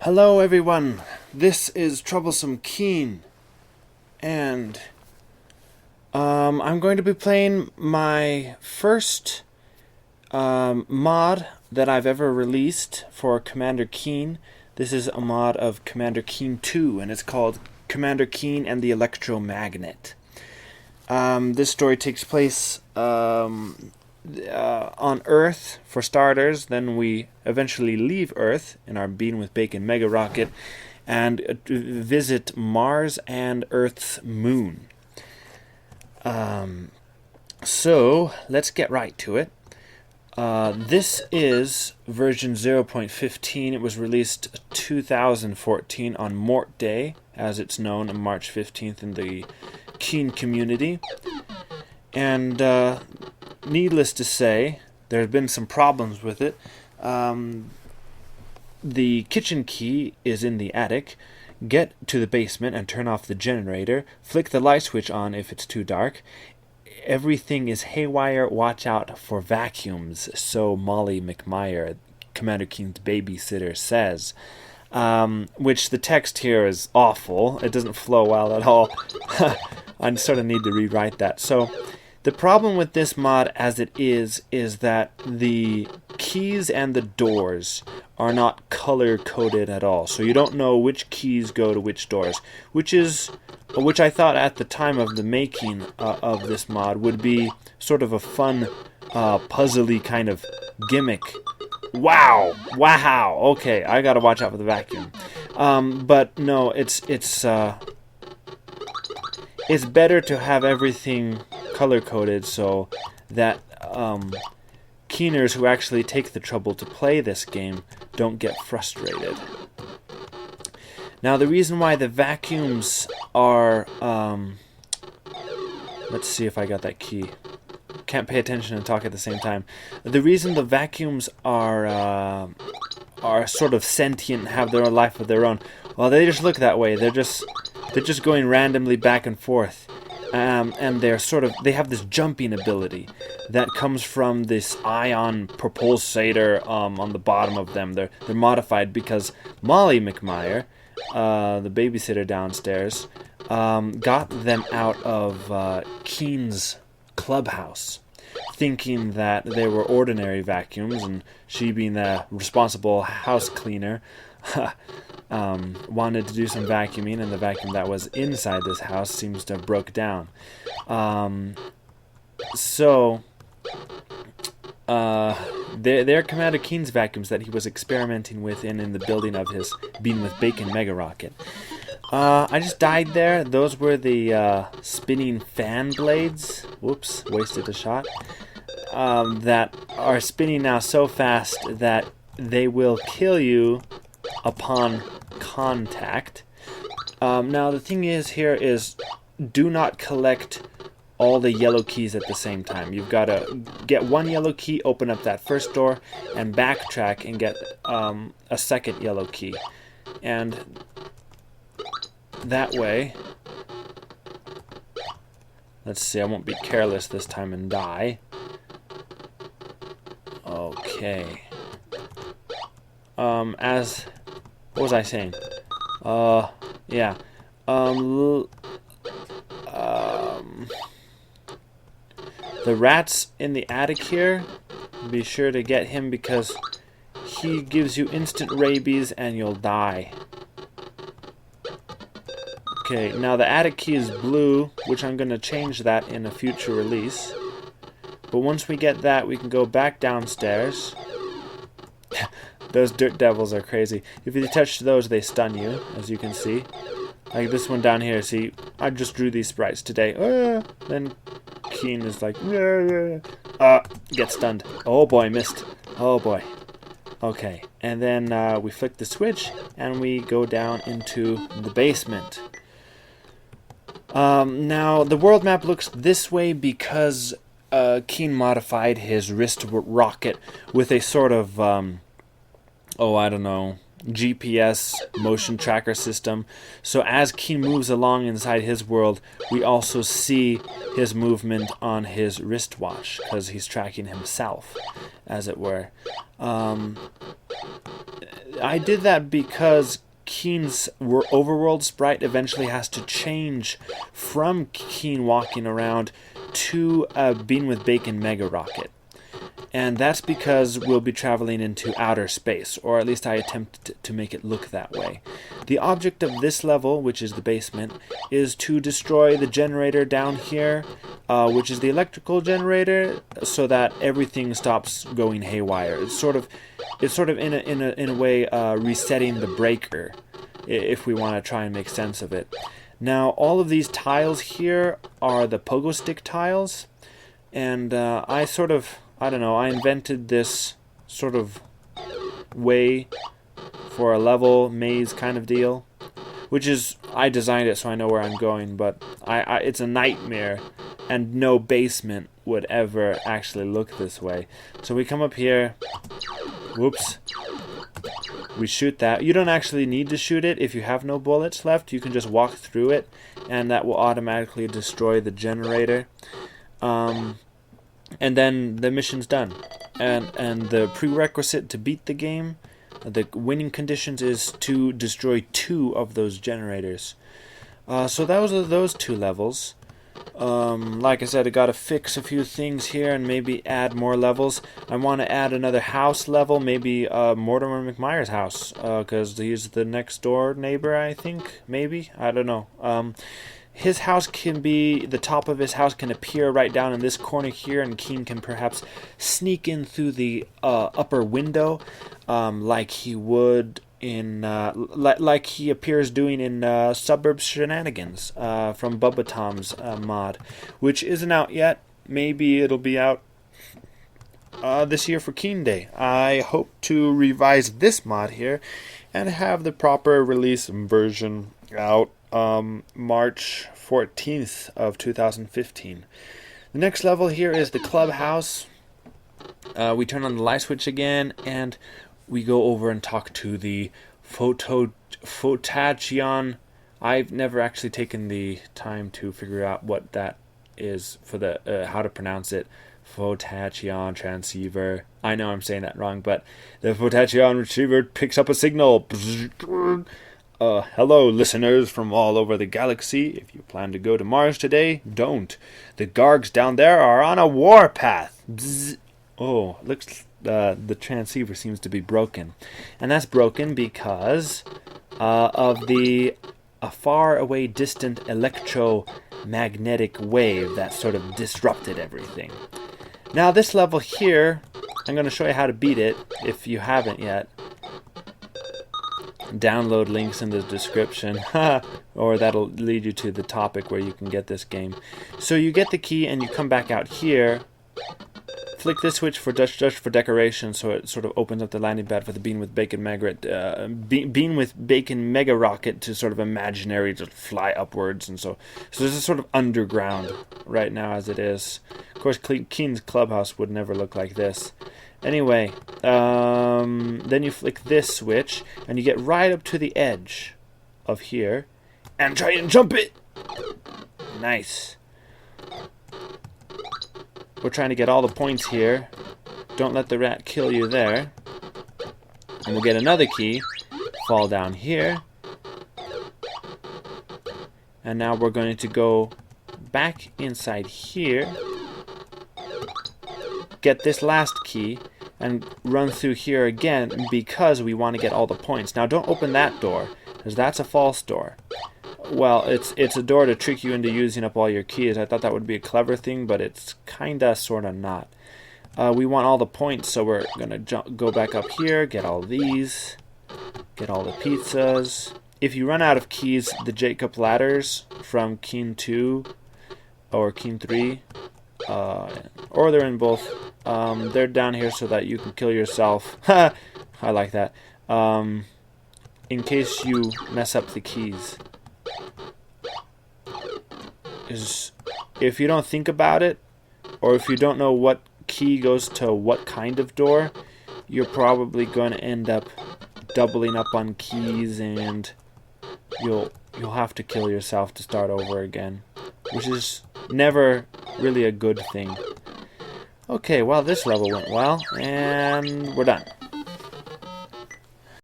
Hello everyone, this is Troublesome Keen, and I'm going to be playing my first mod that I've ever released for Commander Keen. This is a mod of Commander Keen 2, and it's called Commander Keen and the Electromagnet. This story takes place on Earth, for starters. Then we eventually leave Earth in our Bean with Bacon mega rocket and visit Mars and Earth's moon. So let's get right to it. This is version 0.15. It was released 2014 on Mort Day, as it's known, on March 15th in the Keen community. And needless to say, there have been some problems with it. The kitchen key is in the attic. Get to the basement and turn off the generator. Flick the light switch on if it's too dark. Everything is haywire. Watch out for vacuums, so Molly McMyer, Commander Keen's babysitter, says. Which the text here is awful. It doesn't flow well at all. I sort of need to rewrite that. So the problem with this mod as it is that the keys and the doors are not color-coded at all. So you don't know which keys go to which doors, which I thought at the time of the making of this mod would be sort of a fun, puzzly kind of gimmick. Wow! Okay, I gotta watch out for the vacuum. But no, it's better to have everything color-coded so that keeners who actually take the trouble to play this game don't get frustrated. Now, the reason why the vacuums are... let's see if I got that key. Can't pay attention and talk at the same time. The reason the vacuums are sort of sentient and have their own life of their own, well, they just look that way. They're just going randomly back and forth. And they have this jumping ability that comes from this ion propulsator on the bottom of them. They're modified because Molly McMyer, the babysitter downstairs, got them out of Keen's Clubhouse, thinking that they were ordinary vacuums, and she, being the responsible house cleaner, wanted to do some vacuuming, and the vacuum that was inside this house seems to have broke down. They're Commander Keen's vacuums that he was experimenting with in the building of his Bean with Bacon mega rocket. I just died there. Those were the spinning fan blades. Whoops, wasted a shot. That are spinning now so fast that they will kill you upon contact. Now the thing is here is, do not collect all the yellow keys at the same time. You've got to get one yellow key, open up that first door, and backtrack and get a second yellow key. And that way, let's see, I won't be careless this time and die. Okay. What was I saying? Yeah. The rat's in the attic here. Be sure to get him because he gives you instant rabies and you'll die. Okay, now the attic key is blue, which I'm going to change that in a future release. But once we get that, we can go back downstairs. Those dirt devils are crazy. If you touch those, they stun you, as you can see. Like this one down here, see, I just drew these sprites today. Then Keen is like, get stunned. Oh boy, missed. Oh boy. Okay, and then we flick the switch, and we go down into the basement. Now, the world map looks this way because Keen modified his wrist rocket with a sort of, I don't know, GPS motion tracker system. So as Keen moves along inside his world, we also see his movement on his wristwatch because he's tracking himself, as it were. I did that because Keen's overworld sprite eventually has to change from Keen walking around to a Bean with Bacon Mega Rocket. And that's because we'll be traveling into outer space, or at least I attempt to make it look that way. The object of this level, which is the basement, is to destroy the generator down here, which is the electrical generator, so that everything stops going haywire. It's sort of in a way resetting the breaker, if we want to try and make sense of it. Now, all of these tiles here are the pogo stick tiles, and I don't know, I invented this sort of way for a level maze kind of deal, which is, I designed it so I know where I'm going, but it's a nightmare, and no basement would ever actually look this way. So we come up here, whoops, we shoot that. You don't actually need to shoot it if you have no bullets left. You can just walk through it, and that will automatically destroy the generator. And then the mission's done. And the prerequisite to beat the game, the winning conditions, is to destroy 2 of those generators. So that was those 2 levels. Like I said, I gotta fix a few things here and maybe add more levels. I want to add another house level, maybe Mortimer McMyer's house, because he's the next door neighbor, I think. Maybe? I don't know. His house can be, the top of his house can appear right down in this corner here, and Keen can perhaps sneak in through the upper window, like he would in, like he appears doing in Suburb Shenanigans from Bubba Tom's mod, which isn't out yet. Maybe it'll be out this year for Keen Day. I hope to revise this mod here and have the proper release version out March 14th of 2015. The next level here is the Clubhouse. We turn on the light switch again, and we go over and talk to the Photachion. I've never actually taken the time to figure out what that is for the how to pronounce it. Photachion transceiver. I know I'm saying that wrong, but the Photachion receiver picks up a signal. Hello, listeners from all over the galaxy. If you plan to go to Mars today, don't. The Gargs down there are on a warpath. Bzz. Oh, looks the transceiver seems to be broken, and that's broken because of a far away, distant electromagnetic wave that sort of disrupted everything. Now, this level here, I'm going to show you how to beat it if you haven't yet. Download links in the description, or that'll lead you to the topic where you can get this game. So you get the key and you come back out here, flick this switch for just for decoration, so it sort of opens up the landing pad for the Bean with Bacon Mega Rocket to sort of imaginary just fly upwards, and so this is sort of underground right now as it is. Of course, Keen's Clubhouse would never look like this. Anyway, then you flick this switch, and you get right up to the edge of here, and try and jump it! Nice. We're trying to get all the points here. Don't let the rat kill you there. And we'll get another key, fall down here, and now we're going to go back inside here, get this last key, and run through here again because we want to get all the points. Now, don't open that door, because that's a false door. Well, it's a door to trick you into using up all your keys. I thought that would be a clever thing, but it's kinda, sorta not. We want all the points, so we're gonna go back up here, get all these, get all the pizzas. If you run out of keys, the Jacob ladders from Keen 2 or Keen 3, or they're in both. They're down here so that you can kill yourself. I like that. In case you mess up the keys. If you don't think about it, or if you don't know what key goes to what kind of door, you're probably going to end up doubling up on keys, and you'll have to kill yourself to start over again, which is never really a good thing. Okay, well, this level went well, and we're done.